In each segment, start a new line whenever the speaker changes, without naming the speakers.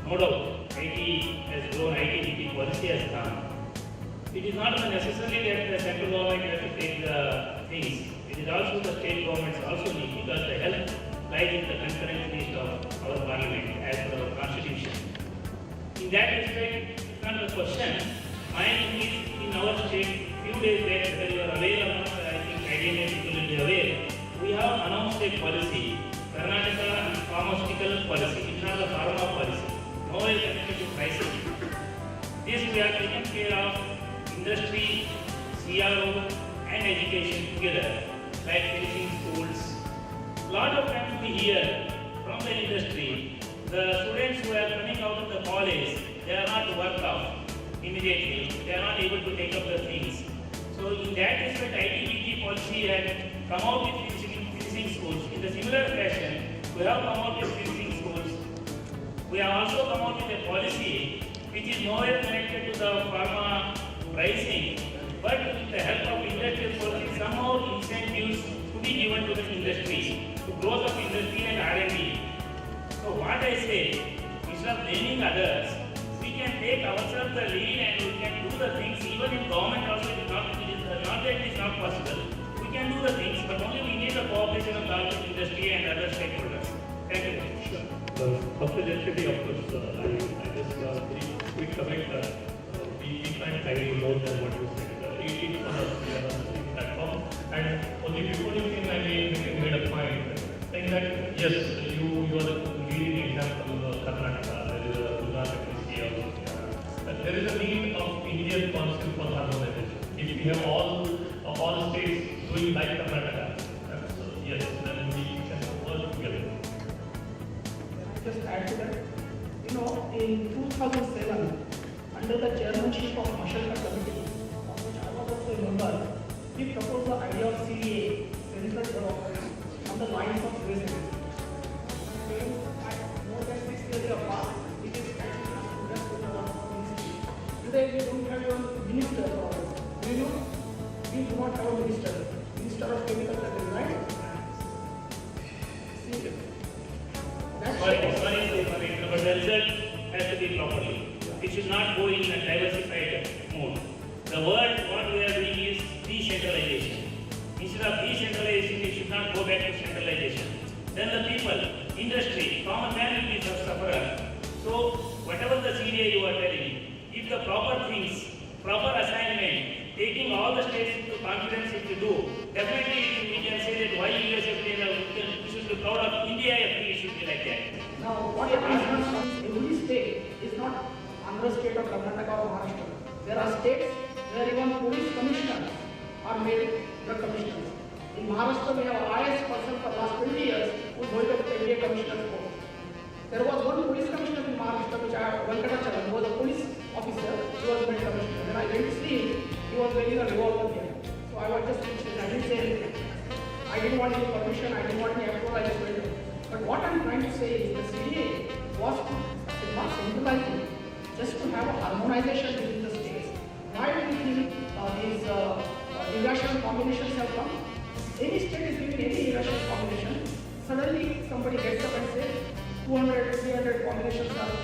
No doubt, IT has grown, IT policy has come. It is not necessarily that the central government has to take the things. It is also the state governments also need, because the help lies in the concurrent list of our parliament as per our constitution. In that respect, it's not a question. Mine is in our state, few days back, whether you are aware or not, I think IDMA people will be aware, we have announced a policy, Karnataka pharmaceutical policy. It's not a pharma policy. No is connected to pricing. This we are taking care of industry, CRO and education together, like finishing schools. Lot of times we hear from the industry, the students who are coming out of the college, they are not worked out immediately. They are not able to take up the things. So in that respect, ITBT policy had come out with finishing schools. In the similar fashion, we have come out with finishing schools. We have also come out with a policy which is nowhere connected to the pharma pricing, but with the help of industrial policy, somehow incentives to be given to the industry, to growth of industry and R&D. So what I say, instead of blaming others, we can take ourselves the lead and we can do the things. Even in government also, it is not that it is not possible. We can do the things, but only we need the cooperation of the industry and other stakeholders. Thank you.
Sure. Confidentiality, of course, I just very quick comment that we can't agree more than what you said. It's on the same platform, and only before you came, I made a point saying that yes, you are the leading example of Karnataka. There is a Gujarat also. There is a need of Indian council for harmonization. If we have all states doing like Karnataka, so yes, then we can work together.
Just add to that, in 2007, under the chairmanship of Mashalka Committee, of which I was also a member, we proposed the idea of CDA, Central Development, on the lines of residence. More than 6 years apart, it is actually just to the ministry. Today we don't have a minister for us. We do not have a minister of chemical technology, right? See,
Sorry, but the result has to be properly. It should not go in a diversified mode. The word what we are doing is decentralization. Instead of decentralization, it should not go back to centralization. Then the people, industry, common man will be the sufferer. So whatever the CDA you are telling, if the proper things, proper assignment, taking all the states into confidence to do, definitely we can say that why USFD we should be proud of India FD, it should be like that.
now what happens is every state is not Andhra state or Karnataka or Maharashtra. There are states where even police commissioners are made the commissioners. In Maharashtra, we have an IS person for the last 20 years who is holding the NBA commissioner's post. There was one police commissioner in Maharashtra, which Venkatachalam, who was a police officer, he was made commissioner. When I went to see him, he was wearing a revolver here. So I was just mentioning, I didn't say anything. I didn't want any permission, I didn't want any approval, I just went in. But what I'm trying to say is the CDA was not centralizing, just to have a harmonization within the states. Why do you think these irrational combinations have come? Any state is giving any irrational combination. Suddenly somebody gets up and says 200, 300 combinations are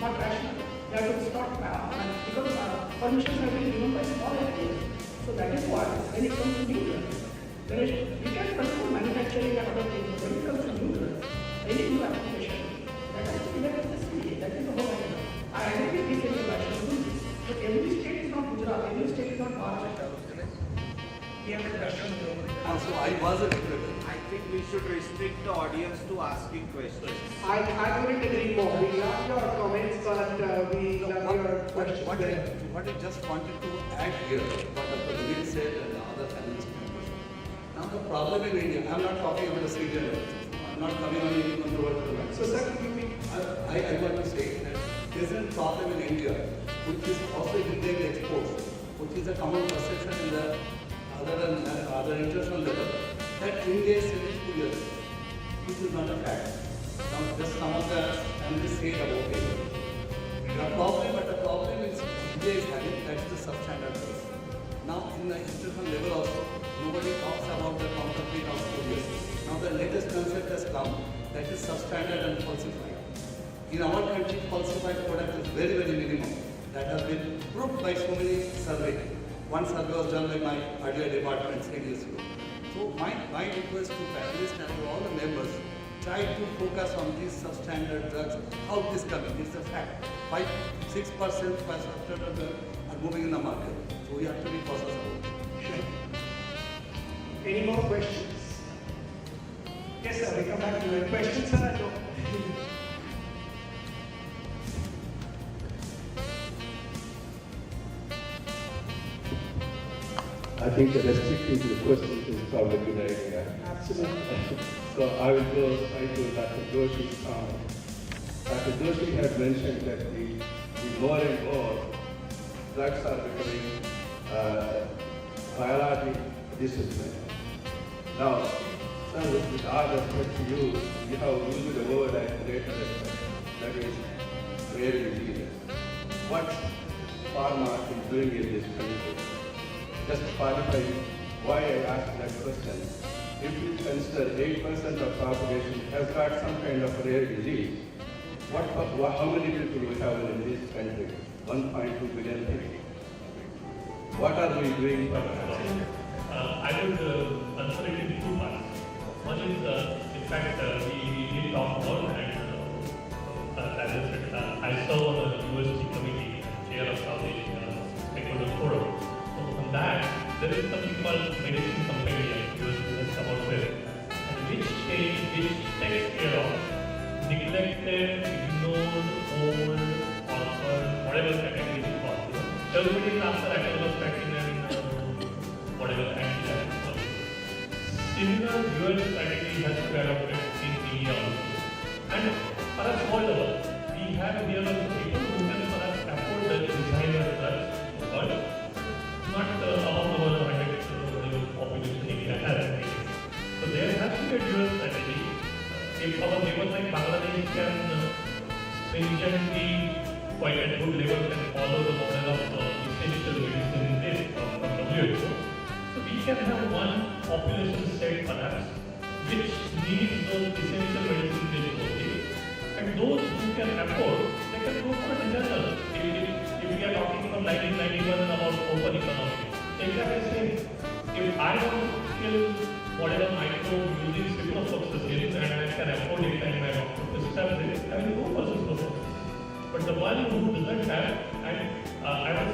not rational. They have to stop because permissions have been given by small entities. So that is why when it comes to new drugs, we can control manufacturing and other things. When it comes to new drugs, any new application, that has to be done with the CDA. That is the whole idea. I agree with this information, but every state is not Gujarat, every state is not Maharashtra. We have a question.
So I was a deputy. I think we should restrict the audience to asking questions.
I couldn't agree more. We love your comments, but we love your questions.
What I just wanted to add here, what Dr. Naveen said and the other panelists members. Now the problem in India, I'm not talking about a senior level. I'm not coming on any controversial line.
So sir,
I want to say that there is a problem in India, which is also Indian exports, which is a common perception in the other international level, that India is finished 2 years. This is not a fact. Now just some of the analysts say about it. The problem is India is having, that is the substandard price. Now in the international level also, nobody talks about the counterfeit of 2 years. Now the latest concept has come, that is substandard and falsified. In our country, falsified product is very, very minimum. That has been proved by so many surveys. One survey was done by my earlier department 8 years ago. So my request to panelists and to all the members, try to focus on these substandard drugs, how it is coming. It's a fact. 5-6% by substandard drugs are moving in the market. So we have to be cautious about it.
Sure. Any more questions? Yes, sir, we come back to you. Questions, sir? No.
I think restricting to the questions is probably a good idea.
Absolutely.
So I will go right to Dr. Joshi's comment. Dr. Joshi had mentioned that the more and more drugs are becoming biologic discipline. Now, sir, with all respect to you, you have used the word like greater respect. That is rare diseases. What pharma is doing in this country? Just to qualify why I asked that question, if you consider 8% of population has got some kind of rare disease, how many people we have in this country? 1.2 billion people. What are we doing for that?
I would answer it in two parts. One is, in fact, we did talk about, and as I said, I serve on the university committee, chair of South Asia Stakeholder Forum. So on that, there is something called medicine compendium, university has come out with, and which takes care of neglected, ignored, old, orphan, whatever category is called. Everybody is after academia and whatever anti-diabetes. Similar US category has to be adopted in India also. And perhaps all over, we have here also people who can perhaps afford the designer drugs, but not among our population India has. So there has to be a dual strategy. If our neighbors like Bangladesh can stringently, quite at good level, can follow the model of essential medicine list from WHO, so we can have one population set perhaps which needs those essential medicine list only, and those who can afford, they can go for a designer. If we are talking from 1991 about open economy, exactly same. If I want to kill whatever microbe using ciprofloxacin and I can afford it and my doctor prescribes it, I will go for ciprofloxacin. But the one who doesn't have, and I was,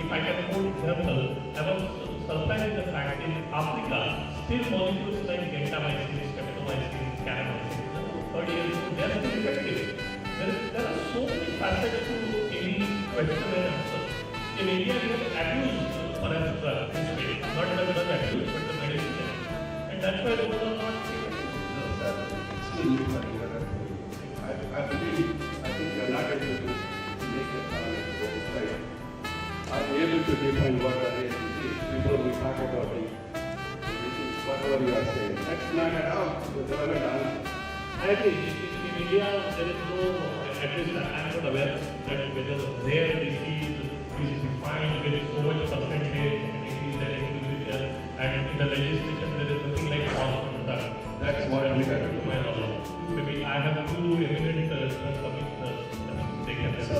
if I can quote example, I was surprised at the fact in Africa, still molecules like gentamicin, streptomycin, kanamycin, 30 years ago, they are still effective. There are so many facets to any question and answer. In India, we have abused perhaps this way, not the drug abuse, but the medicine. And that's why those are not
Still, I believe, I think you are not able to make a comment that is right. Are we able to define what a rare disease before we talk about it? Whatever you are saying. That's not at all the relevant answer.
I agree. In India, there is no, at least I am not aware that whether rare disease is defined with so much percentage and it is an individual, and in the legislation there is nothing like orphan drug.
That's what we have to
To
do.
my knowledge. Maybe I have two eminent commissioners, they can help.
So,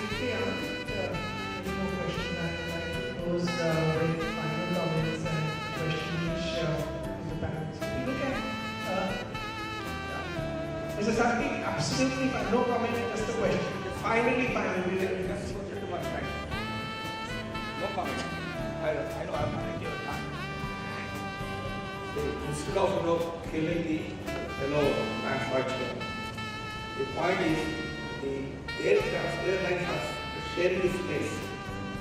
if they aren't any more questions, I'd like to close with final comments and questions to the panel. So, we look at Mr. Sati, absolutely fine. No comment, just a question. Finally,
Just put it to one side. No comment. I know I'm not taking your time. Instead of killing the manufacturer, the point is the airlines are sharing the space.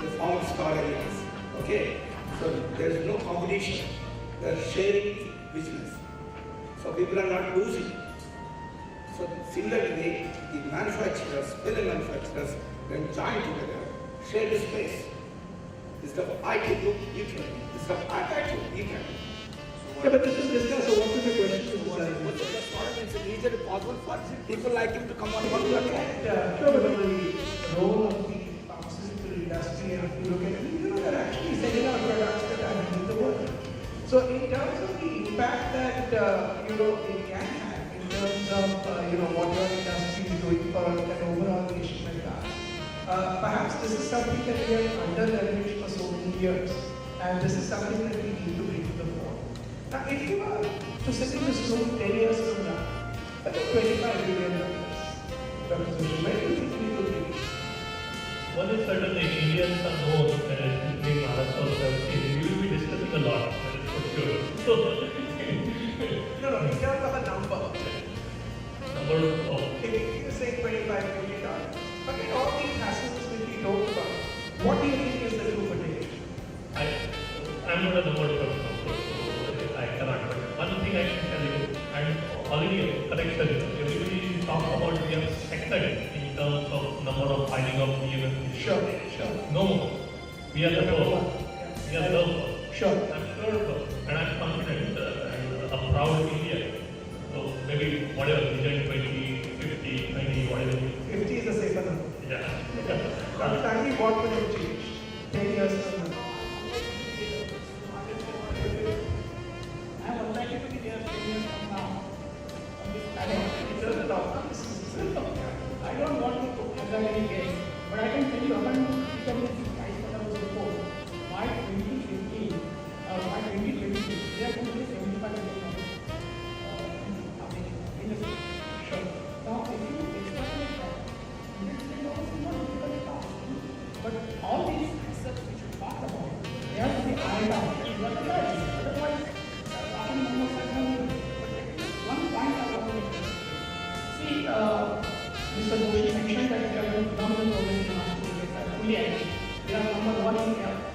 They form star areas. Okay, so there is no competition. They are sharing the business. So people are not losing. So similarly, the manufacturers, pillar manufacturers, then join together, share the space. This stuff I can do, you can do. This stuff I can do, you can do.
yeah, but this is discussed. So, what is the question?
What's the best is it possible for people like him to come on board?
Look at the role of the pharmaceutical industry, and if you look at it, they're actually selling our products that are in the world. So, in terms of the impact that they can have in terms terms of what your industry is doing for an overall nation like that. Perhaps this is something that we have under-leveraged for so many years, and this is something that we need to bring to the fore. Now, if you were to sit in this room 10 years from now, at $25 billion proposition, where do you think we will be?
One is certainly Indians are known as being Maharashtra services. We will be discussing a lot, that is for sure. So,
No, in terms of a number.
number of
If you say $25 billion, but in all these hassles which we talked about, what do you think is the true potential?
I'm not a number person, of course, so I cannot. But one thing I can tell you, and already a correction, everybody talks about we have second in terms of number of filing of PMS.
Sure.
No, we are the
Number
first.
one.
We are the first.
Sure.
I'm sure of it. And I'm confident and a proud Indian. So maybe whatever, vision 20, 50, 90, whatever.
50 is a safer number.
Yeah.
Finally, what will have changed 10 years from now?
I am unlikely to be there 10 years from now on this panel.
It's a topic.
I don't want to hazard any guess, but I can tell you, among economic guys that I was before, by 2015, by 2020, we are going to be 75 million industry.
Sure.
Now, if you extrapolate that, $100 billion is not a difficult task. But all these assets which we talked about, they have to be ironed out and utilized. Otherwise, talking numbers are going to be. One point I want to make. See, Mr. Doshi mentioned that we are going to phenomenal progress in the last 2 years. I fully agree. We are number one in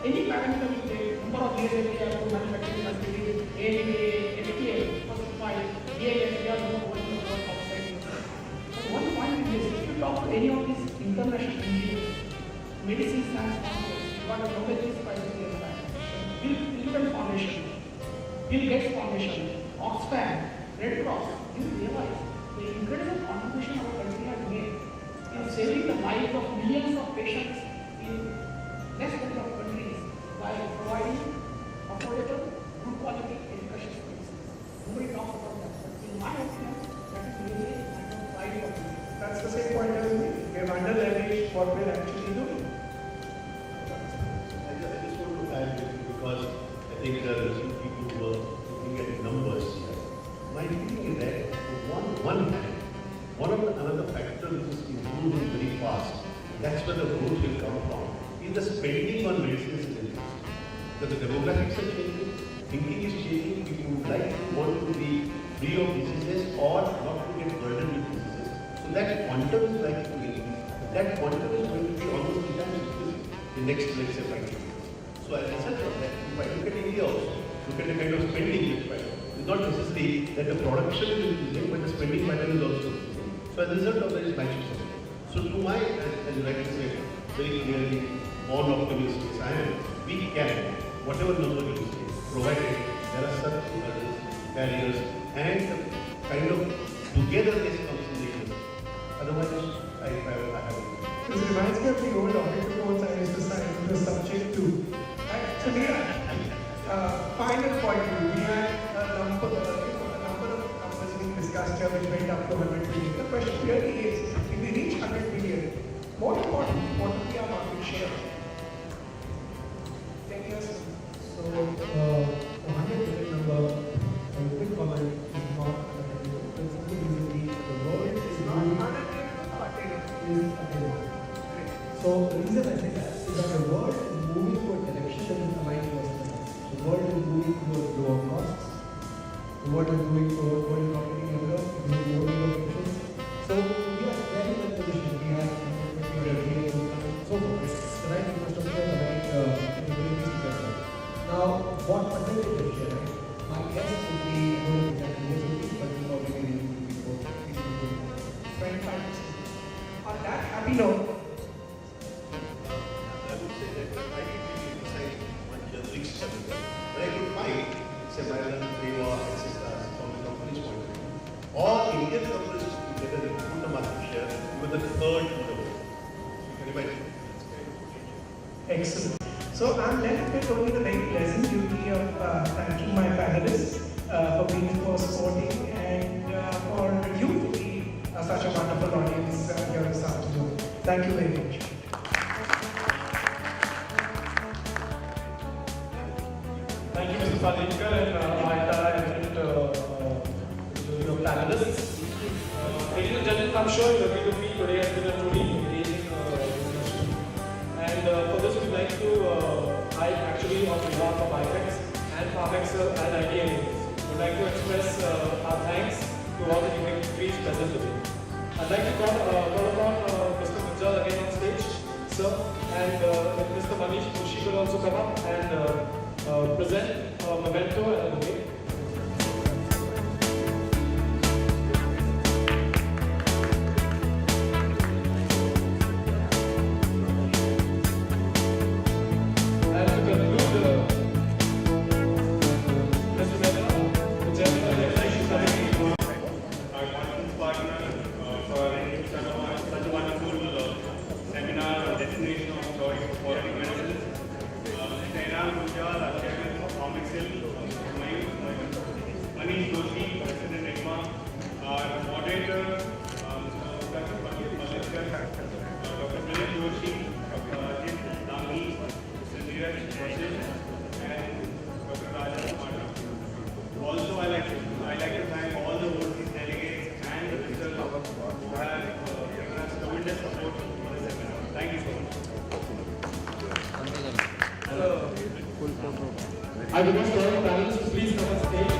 any parameter we take, number of years we have to manufacturing facilities, ADA, FTA, first to file, DAS, we are number one in the world outside. But one point is this, if you talk to any of these international engineers, medicine science founders, you got a Nobel Peace Prize in years back, Bill Clinton Foundation, Bill Gates Foundation, Oxfam, Red Cross, you realize the incredible contribution our country has made in saving the lives of millions of patients in less developed countries by providing affordable, good quality education services. Nobody talks about that, but in my opinion, that is really a matter of pride for me.
That's the same point as me. We have under-leveraged what we're actually doing.
I just want to add this because I think there are some people who are looking at numbers here. My feeling is that on one hand, another factor which is improving very fast, that's where the growth will come from, is the spending on medicines in India. Because the demographics are changing, thinking is changing, people would like to want to be free of diseases or not to get burdened with diseases. So that quantum is likely to increase. That quantum is going to be almost 3 times increasing in next, let's say, 5 years. So as a result of that, if I look at India also, look at the kind of spending required. It's not necessarily that the production is increasing, but the spending pattern is also increasing. So as a result of that is matching something. So to my, as you rightly said, very clearly, born optimist as I am, we can, whatever number you say, provided there are certain hurdles, barriers, and the kind of togetherness comes in the industry. Otherwise, I have a
This reminds me of the old audit reports I used to sign with the subject to. Actually, final point, we had a number of numbers being discussed here which went up to 100 billion. The question really is, if we reach 100 billion, more importantly, what will be our market share? 10 years from now.
So, the 100 billion number, a quick comment, is not the simple reason the world is
Not
moving
100 billion, not 10
is attainable. So, the reason I say that is that the world is moving to a direction that is aligned to us. The world is moving towards lower costs. The world is moving towards world not getting younger, doing more innovations. So, we are very well positioned. We have and so forth. So, right, we must have the right capabilities to get that. Now, what percentage of share, right? My guess would be, I don't know exactly this would be, but we probably will be
25%. On that happy note,
I would say that I didn't really decide on generic study, but I could find, say, Maryland, Iowa, etc., from the company's point of view. All Indian companies together they put a market share, we were the third in the world. So you can imagine.
excellent. So I'm left with only the very pleasant duty of thanking my panelists for being so sporting and for youth Thank you very much.
Thank you, Mr. Fadilkar, and my entire panelists. Ladies and gentlemen, I'm sure you agree with me, today has been a truly engaging discussion. And for this, we'd like to, I actually, on behalf of Iphex and Iphex and IDA, would like to express our thanks to all the dignitaries present today. I'd like to call upon Mr. Munjal again on stage, sir, and if Mr. Manish Mushi could also come up and present a memento and a debate. And to conclude, Mr. Mehta, the chairman of the Executive Committee.
Our conference partner for such a wonderful seminar on destination of choice for foreign medicines. Mr. Enam Munjal, our chairman of Comixil, Manish Joshi, President IGMA, our moderator, Dr. Fadilkar, Dr. Milind Joshi, Dr. Ajit Dangi, Mr. Neeraj Joshi, and Dr. Raja Kumar. Also, I like to thank all the overseas delegates and the visitors who have given us tremendous support for the seminar. Thank you so much.
I would ask all the panelists to please come on stage.